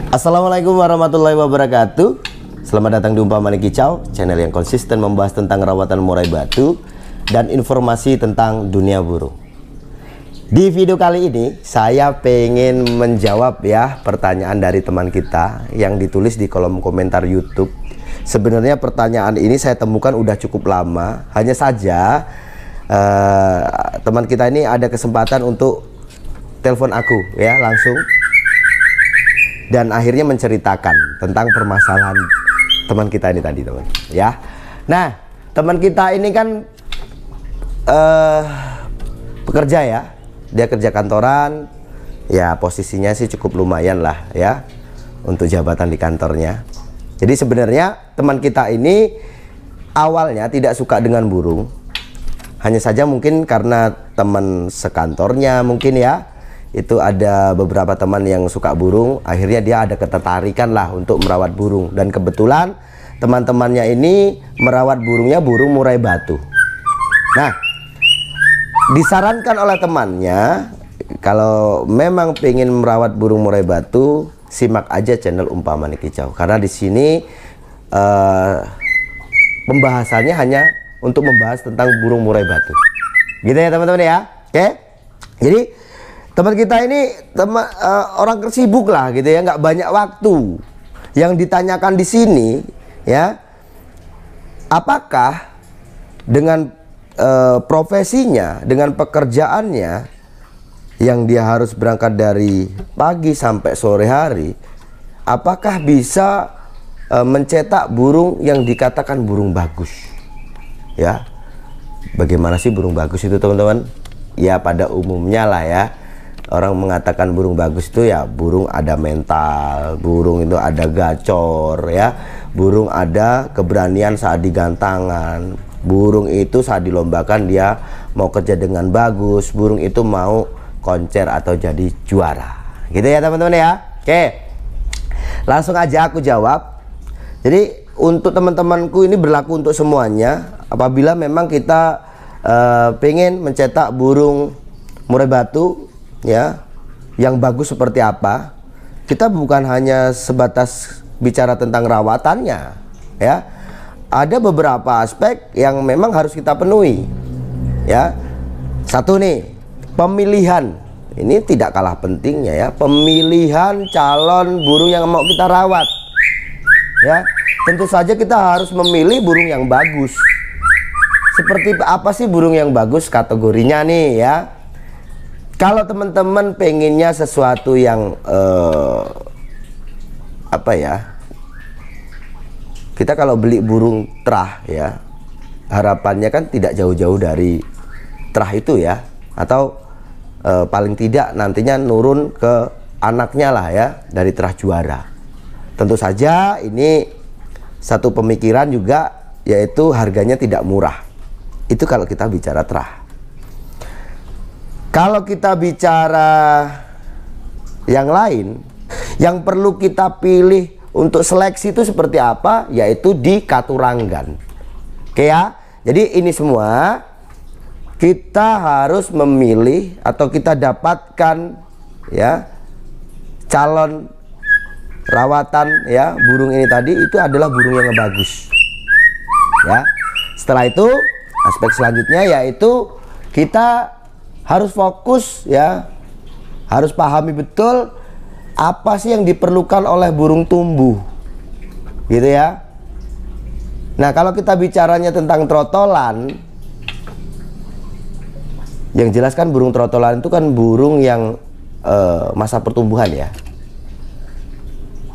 Assalamualaikum warahmatullahi wabarakatuh. Selamat datang di Umpa Manik Kicau, channel yang konsisten membahas tentang rawatan murai batu dan informasi tentang dunia burung. Di video kali ini saya pengen menjawab ya pertanyaan dari teman kita yang ditulis di kolom komentar YouTube. Sebenarnya pertanyaan ini saya temukan udah cukup lama, hanya saja teman kita ini ada kesempatan untuk telepon aku ya langsung, dan akhirnya menceritakan tentang permasalahan teman kita ini tadi, teman ya. Nah, teman kita ini kan pekerja ya, dia kerja kantoran ya, posisinya sih cukup lumayan lah ya untuk jabatan di kantornya. Jadi sebenarnya teman kita ini awalnya tidak suka dengan burung, hanya saja mungkin karena teman sekantornya mungkin ya, itu ada beberapa teman yang suka burung, akhirnya dia ada ketertarikan lah untuk merawat burung. Dan kebetulan teman-temannya ini merawat burungnya burung murai batu. Nah, disarankan oleh temannya, kalau memang pengen merawat burung murai batu, simak aja channel Umpa Manik Kicau, karena di sini pembahasannya hanya untuk membahas tentang burung murai batu. Gitu ya teman-teman ya. Oke. Jadi teman kita ini orang sibuk lah gitu ya, nggak banyak waktu. Yang ditanyakan di sini ya, apakah dengan profesinya, dengan pekerjaannya yang dia harus berangkat dari pagi sampai sore hari, apakah bisa mencetak burung yang dikatakan burung bagus? Ya, bagaimana sih burung bagus itu teman-teman? Ya pada umumnya lah ya, orang mengatakan burung bagus itu ya burung ada mental, burung itu ada gacor ya, burung ada keberanian saat digantangan, burung itu saat dilombakan dia mau kerja dengan bagus, burung itu mau koncer atau jadi juara. Gitu ya teman-teman ya. Oke, langsung aja aku jawab. Jadi untuk teman-temanku ini berlaku untuk semuanya. Apabila memang kita pengen mencetak burung murai batu ya yang bagus seperti apa, kita bukan hanya sebatas bicara tentang rawatannya ya, ada beberapa aspek yang memang harus kita penuhi ya. Satu nih, pemilihan ini tidak kalah pentingnya ya, pemilihan calon burung yang mau kita rawat ya. Tentu saja kita harus memilih burung yang bagus. Seperti apa sih burung yang bagus kategorinya nih ya? Kalau teman-teman pengennya sesuatu yang apa ya, kita kalau beli burung terah ya, harapannya kan tidak jauh-jauh dari terah itu ya, atau paling tidak nantinya nurun ke anaknya lah ya dari terah juara. Tentu saja ini satu pemikiran juga, yaitu harganya tidak murah. Itu kalau kita bicara terah. Kalau kita bicara yang lain, yang perlu kita pilih untuk seleksi itu seperti apa, yaitu di Katuranggan. Oke ya. Jadi ini semua kita harus memilih atau kita dapatkan ya calon rawatan ya burung ini tadi, itu adalah burung yang bagus ya. Setelah itu aspek selanjutnya yaitu kita harus fokus ya, harus pahami betul apa sih yang diperlukan oleh burung tumbuh gitu ya. Nah, kalau kita bicaranya tentang trotolan, yang jelas kan burung trotolan itu kan burung yang masa pertumbuhan ya.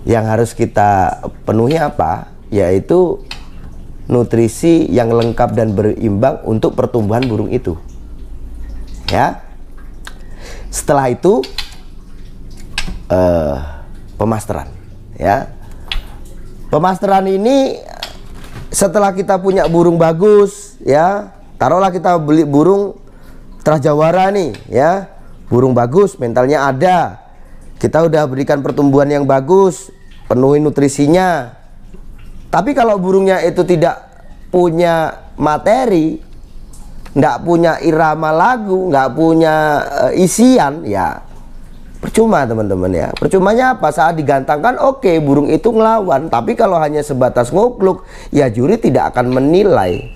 Yang harus kita penuhi apa? Yaitu nutrisi yang lengkap dan berimbang untuk pertumbuhan burung itu ya. Setelah itu pemasteran ya. Pemasteran ini setelah kita punya burung bagus ya, taruhlah kita beli burung terah jawara nih ya, burung bagus, mentalnya ada, kita udah berikan pertumbuhan yang bagus, penuhi nutrisinya. Tapi kalau burungnya itu tidak punya materi, nggak punya irama lagu, nggak punya isian, ya percuma teman-teman ya. Percumanya apa? Saat digantangkan oke, burung itu ngelawan, tapi kalau hanya sebatas ngukluk, ya juri tidak akan menilai.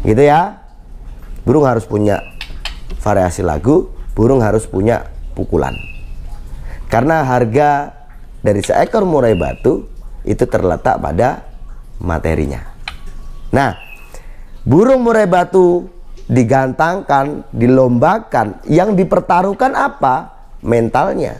Gitu ya. Burung harus punya variasi lagu, burung harus punya pukulan. Karena harga dari seekor murai batu itu terletak pada materinya. Nah, burung murai batu digantangkan, dilombakan, yang dipertaruhkan apa? Mentalnya.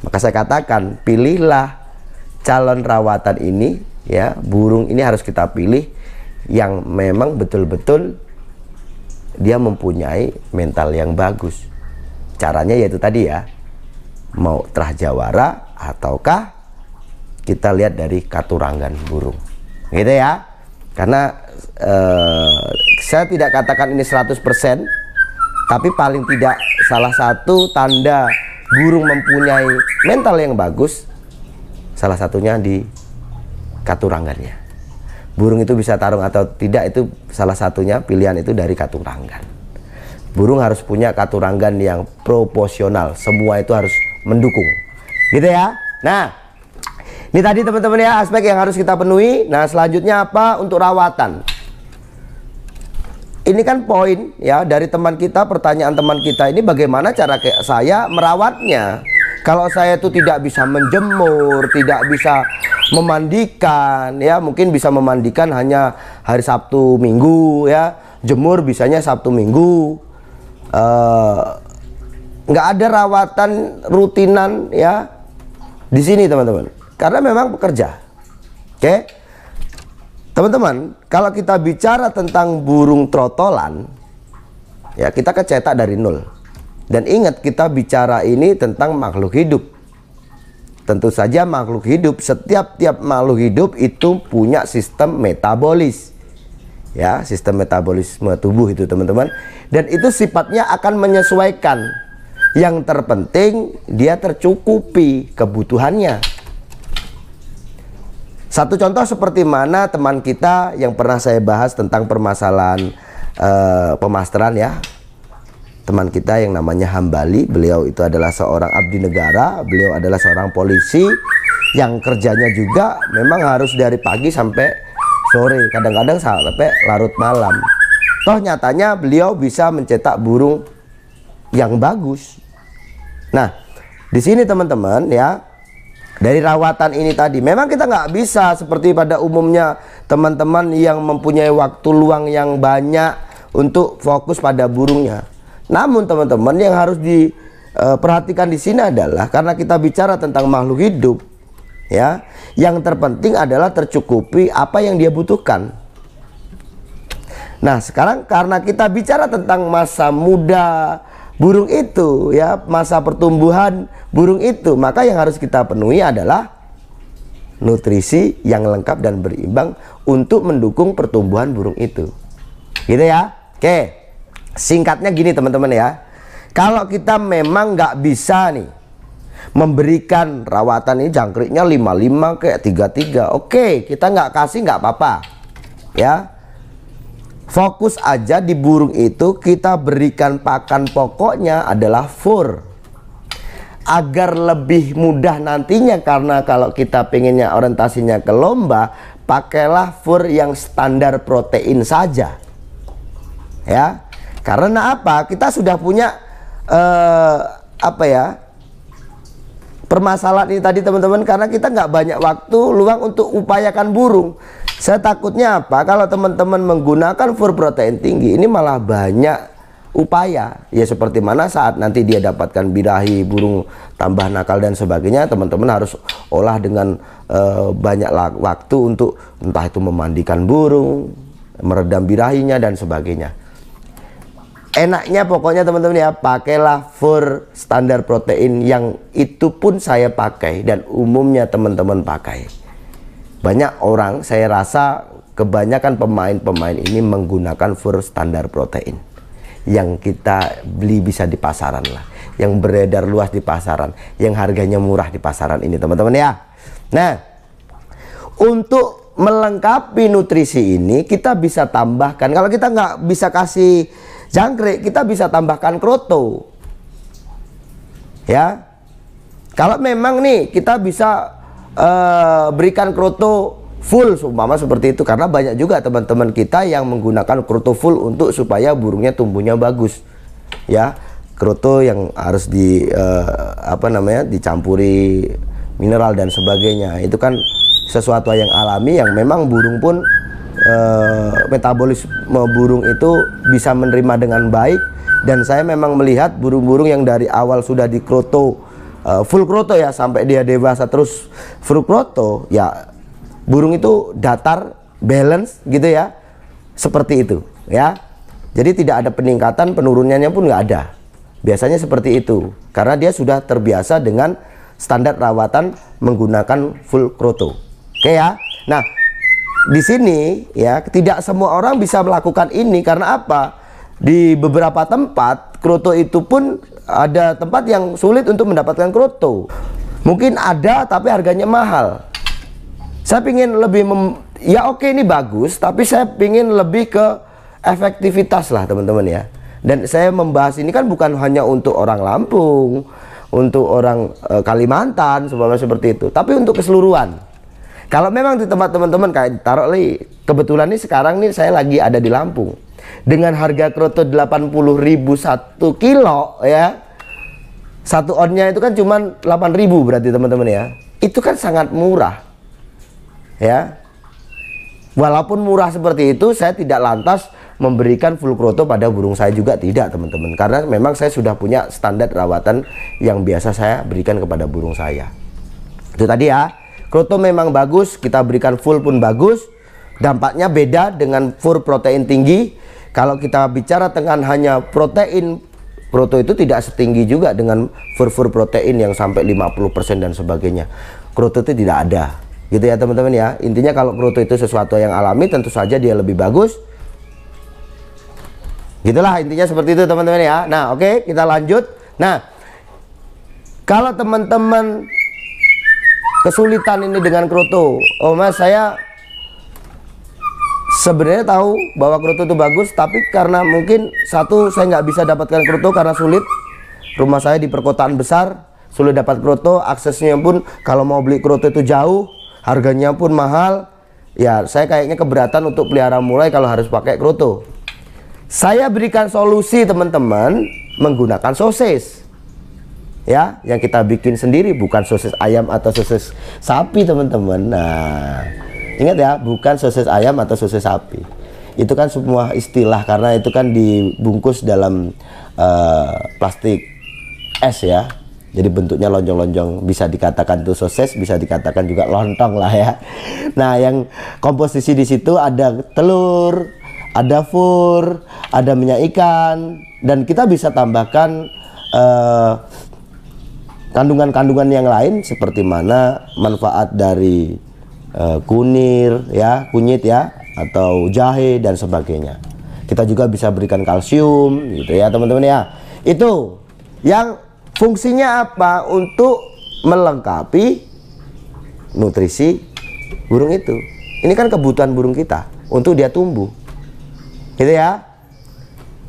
Maka saya katakan, pilihlah calon rawatan ini ya, burung ini harus kita pilih yang memang betul-betul dia mempunyai mental yang bagus. Caranya yaitu tadi ya, mau terah jawara ataukah kita lihat dari katurangan burung, gitu ya. Karena saya tidak katakan ini 100%, tapi paling tidak salah satu tanda burung mempunyai mental yang bagus, salah satunya di katurangannya. Burung itu bisa tarung atau tidak, itu salah satunya pilihan itu dari katurangan. Burung harus punya katurangan yang proporsional, semua itu harus mendukung, gitu ya. Nah, ini tadi teman-teman ya, aspek yang harus kita penuhi. Nah, selanjutnya apa? Untuk rawatan. Ini kan poin ya dari teman kita, pertanyaan teman kita ini, bagaimana cara saya merawatnya. Kalau saya itu tidak bisa menjemur, tidak bisa memandikan ya, mungkin bisa memandikan hanya hari Sabtu Minggu ya, jemur bisanya Sabtu Minggu, nggak ada rawatan rutinan ya di sini teman-teman, karena memang bekerja. Oke teman-teman, kalau kita bicara tentang burung trotolan ya, kita kecetak dari nol. Dan ingat, kita bicara ini tentang makhluk hidup. Tentu saja makhluk hidup, setiap makhluk hidup itu punya sistem metabolis. Ya, sistem metabolisme tubuh itu teman-teman. Dan itu sifatnya akan menyesuaikan. Yang terpenting dia tercukupi kebutuhannya. Satu contoh seperti mana teman kita yang pernah saya bahas tentang permasalahan pemasteran ya. Teman kita yang namanya Hambali, beliau itu adalah seorang abdi negara, beliau adalah seorang polisi yang kerjanya juga memang harus dari pagi sampai sore, kadang-kadang sampai larut malam. Toh nyatanya beliau bisa mencetak burung yang bagus. Nah, di sini teman-teman ya, dari rawatan ini tadi, memang kita nggak bisa seperti pada umumnya teman-teman yang mempunyai waktu luang yang banyak untuk fokus pada burungnya. Namun teman-teman yang harus diperhatikan di sini adalah, karena kita bicara tentang makhluk hidup ya, yang terpenting adalah tercukupi apa yang dia butuhkan. Nah, sekarang karena kita bicara tentang masa muda burung itu ya, masa pertumbuhan burung itu, maka yang harus kita penuhi adalah nutrisi yang lengkap dan berimbang untuk mendukung pertumbuhan burung itu, gitu ya. Oke, singkatnya gini teman-teman ya, kalau kita memang nggak bisa nih memberikan rawatan ini, jangkriknya 55 kayak 33, oke, kita nggak kasih nggak apa-apa ya. Fokus aja di burung itu, kita berikan pakan pokoknya adalah fur, agar lebih mudah nantinya. Karena kalau kita pengennya orientasinya ke lomba, pakailah fur yang standar protein saja ya. Karena apa? Kita sudah punya apa ya, permasalahan ini tadi teman-teman, karena kita nggak banyak waktu luang untuk upayakan burung. Saya takutnya apa? Kalau teman-teman menggunakan fur protein tinggi, ini malah banyak upaya ya, seperti mana saat nanti dia dapatkan birahi, burung tambah nakal dan sebagainya, teman-teman harus olah dengan banyak waktu untuk entah itu memandikan burung, meredam birahinya dan sebagainya. Enaknya pokoknya teman-teman ya, pakailah fur standar protein, yang itu pun saya pakai dan umumnya teman-teman pakai. Banyak orang, saya rasa kebanyakan pemain-pemain ini menggunakan fur standar protein yang kita beli bisa di pasaran lah, yang beredar luas di pasaran, yang harganya murah di pasaran ini teman-teman ya. Nah, untuk melengkapi nutrisi ini kita bisa tambahkan, kalau kita nggak bisa kasih jangkrik, kita bisa tambahkan kroto Ya, kalau memang nih kita bisa berikan kroto full seumpama seperti itu, karena banyak juga teman-teman kita yang menggunakan kroto full untuk supaya burungnya tumbuhnya bagus. Ya, kroto yang harus dicampuri mineral dan sebagainya, itu kan sesuatu yang alami yang memang burung pun metabolisme burung itu bisa menerima dengan baik. Dan saya memang melihat burung-burung yang dari awal sudah dikroto full kroto ya, sampai dia dewasa terus full kroto ya, burung itu datar, balance gitu ya, seperti itu ya. Jadi tidak ada peningkatan, penurunannya pun nggak ada. Biasanya seperti itu karena dia sudah terbiasa dengan standar rawatan menggunakan full kroto. Oke ya. Nah, di sini ya tidak semua orang bisa melakukan ini. Karena apa? Di beberapa tempat kroto itu pun ada tempat yang sulit untuk mendapatkan kroto. Mungkin ada tapi harganya mahal. Saya pingin lebih ya oke, ini bagus, tapi saya pingin lebih ke efektivitas lah teman-teman ya. Dan saya membahas ini kan bukan hanya untuk orang Lampung, untuk orang Kalimantan seperti itu, tapi untuk keseluruhan. Kalau memang di tempat teman-teman kayak taruh nih, kebetulan nih sekarang nih saya lagi ada di Lampung. Dengan harga kroto 80.000 1 kilo ya. 1 onnya itu kan cuma 8.000 berarti teman-teman ya. Itu kan sangat murah. Ya. Walaupun murah seperti itu, saya tidak lantas memberikan full kroto pada burung saya juga, tidak teman-teman. Karena memang saya sudah punya standar rawatan yang biasa saya berikan kepada burung saya. Itu tadi ya. Kroto memang bagus, kita berikan full pun bagus. Dampaknya beda dengan full protein tinggi. Kalau kita bicara dengan hanya protein, kroto itu tidak setinggi juga dengan full protein yang sampai 50% dan sebagainya. Kroto itu tidak ada. Gitu ya teman-teman ya. Intinya kalau kroto itu sesuatu yang alami, tentu saja dia lebih bagus. Gitulah intinya seperti itu teman-teman ya. Nah oke, kita lanjut. Nah, kalau teman-teman kesulitan ini dengan kroto, oh mas, saya sebenarnya tahu bahwa kroto itu bagus, tapi karena mungkin satu saya nggak bisa dapatkan kroto karena sulit. Rumah saya di perkotaan besar, sulit dapat kroto, aksesnya pun kalau mau beli kroto itu jauh, harganya pun mahal. Ya saya kayaknya keberatan untuk pelihara mulai kalau harus pakai kroto. Saya berikan solusi teman-teman menggunakan sosis. Ya, yang kita bikin sendiri, bukan sosis ayam atau sosis sapi teman-teman. Nah, ingat ya, bukan sosis ayam atau sosis sapi. Itu kan semua istilah karena itu kan dibungkus dalam plastik es ya. Jadi bentuknya lonjong-lonjong, bisa dikatakan itu sosis, bisa dikatakan juga lontong lah ya. Nah, yang komposisi di situ ada telur, ada fur, ada minyak ikan, dan kita bisa tambahkan kandungan-kandungan yang lain seperti mana manfaat dari kunir ya, kunyit ya, atau jahe dan sebagainya. Kita juga bisa berikan kalsium gitu ya teman-teman ya. Itu yang fungsinya apa? Untuk melengkapi nutrisi burung itu. Ini kan kebutuhan burung kita untuk dia tumbuh. Gitu ya.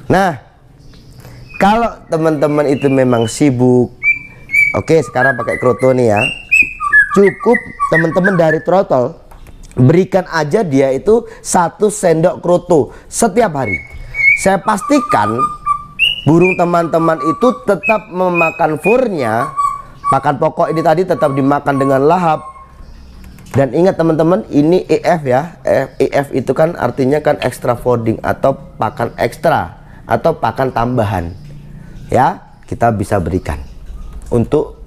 Nah, kalau teman-teman itu memang sibuk, oke, sekarang pakai kroto nih ya. Cukup teman-teman dari trotol berikan aja dia itu 1 sendok kroto setiap hari. Saya pastikan burung teman-teman itu tetap memakan furnya, pakan pokok ini tadi tetap dimakan dengan lahap. Dan ingat teman-teman, ini EF ya. EF itu kan artinya kan extra fooding atau pakan ekstra atau pakan tambahan. Ya, kita bisa berikan untuk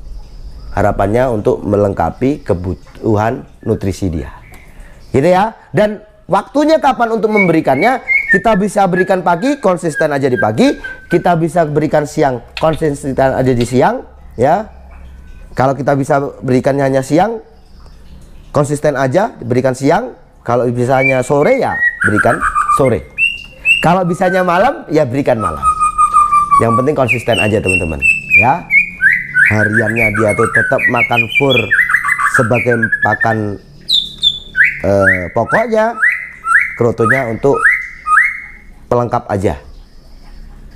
harapannya untuk melengkapi kebutuhan nutrisi dia. Gitu ya. Dan waktunya kapan untuk memberikannya? Kita bisa berikan pagi, konsisten aja di pagi. Kita bisa berikan siang, konsisten aja di siang ya. Kalau kita bisa berikannya hanya siang, konsisten aja diberikan siang. Kalau bisanya sore ya berikan sore. Kalau bisanya malam ya berikan malam. Yang penting konsisten aja teman-teman ya. Hariannya dia tuh tetap makan fur sebagai pakan pokoknya, krotonya untuk pelengkap aja,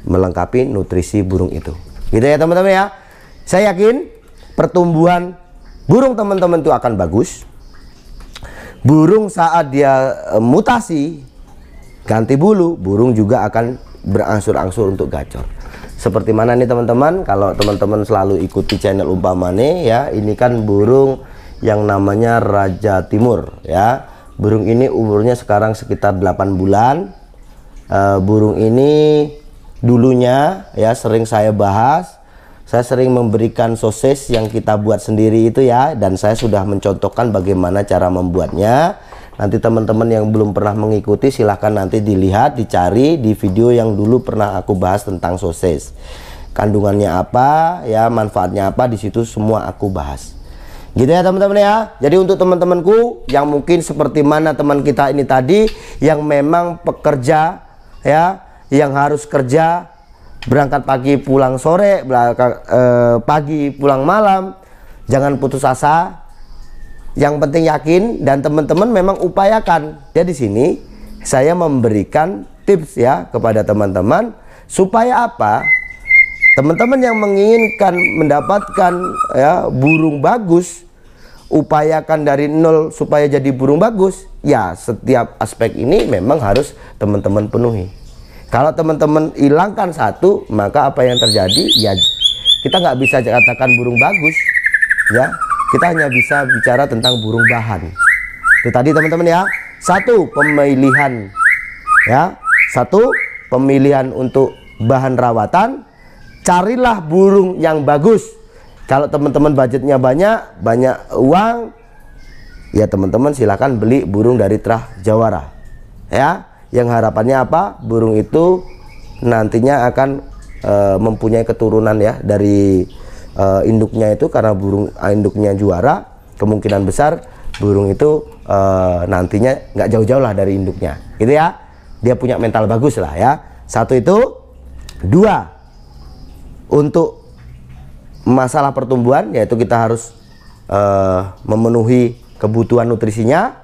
melengkapi nutrisi burung itu. Gitu ya teman-teman ya. Saya yakin pertumbuhan burung teman-teman itu akan bagus. Burung saat dia mutasi, ganti bulu, burung juga akan berangsur-angsur untuk gacor. Seperti mana nih teman-teman, kalau teman-teman selalu ikuti channel Umpamane ya, ini kan burung yang namanya Raja Timur ya. Burung ini umurnya sekarang sekitar 8 bulan. Burung ini dulunya ya sering saya bahas. Saya sering memberikan sosis yang kita buat sendiri itu ya, dan saya sudah mencontohkan bagaimana cara membuatnya. Nanti teman-teman yang belum pernah mengikuti silahkan nanti dilihat, dicari di video yang dulu pernah aku bahas tentang sosis. Kandungannya apa ya, manfaatnya apa, di situ semua aku bahas. Gitu ya teman-teman ya. Jadi untuk teman-temanku yang mungkin seperti mana teman kita ini tadi, yang memang pekerja ya, yang harus kerja, berangkat pagi pulang sore, pagi pulang malam, jangan putus asa. Yang penting yakin, dan teman-teman memang upayakan. Ya di sini saya memberikan tips ya kepada teman-teman supaya apa? Teman-teman yang menginginkan mendapatkan ya burung bagus, upayakan dari nol supaya jadi burung bagus. Ya setiap aspek ini memang harus teman-teman penuhi. Kalau teman-teman hilangkan satu, maka apa yang terjadi? Ya kita nggak bisa katakan burung bagus, ya. Kita hanya bisa bicara tentang burung bahan. Itu tadi teman-teman ya. Satu pemilihan, ya. Satu pemilihan untuk bahan rawatan. Carilah burung yang bagus. Kalau teman-teman budgetnya banyak uang, ya teman-teman silakan beli burung dari Trah Jawara, ya. Yang harapannya apa? Burung itu nantinya akan mempunyai keturunan ya dari induknya itu, karena burung induknya juara, kemungkinan besar burung itu nantinya nggak jauh-jauh lah dari induknya, gitu ya. Dia punya mental bagus lah ya. Satu itu. Dua, untuk masalah pertumbuhan, yaitu kita harus memenuhi kebutuhan nutrisinya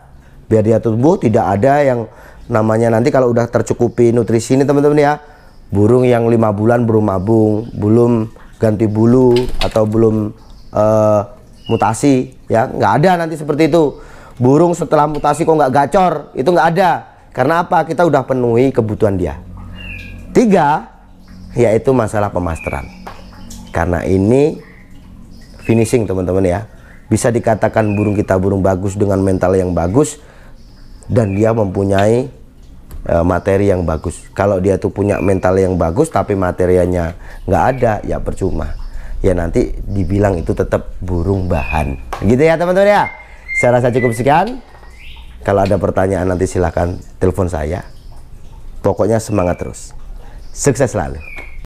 biar dia tumbuh. Tidak ada yang namanya nanti kalau udah tercukupi nutrisi ini teman-teman ya, burung yang 5 bulan belum mabung, belum ganti bulu, atau belum mutasi ya, nggak ada nanti seperti itu. Burung setelah mutasi kok nggak gacor, itu nggak ada. Karena apa? Kita udah penuhi kebutuhan dia. 3, yaitu masalah pemasteran. Karena ini finishing teman-teman ya, bisa dikatakan burung kita burung bagus dengan mental yang bagus, dan dia mempunyai materi yang bagus. Kalau dia tuh punya mental yang bagus tapi materianya nggak ada, ya percuma. Ya nanti dibilang itu tetap burung bahan. Gitu ya teman-teman ya. Saya rasa cukup sekian. Kalau ada pertanyaan nanti silahkan telepon saya. Pokoknya semangat terus. Sukses selalu.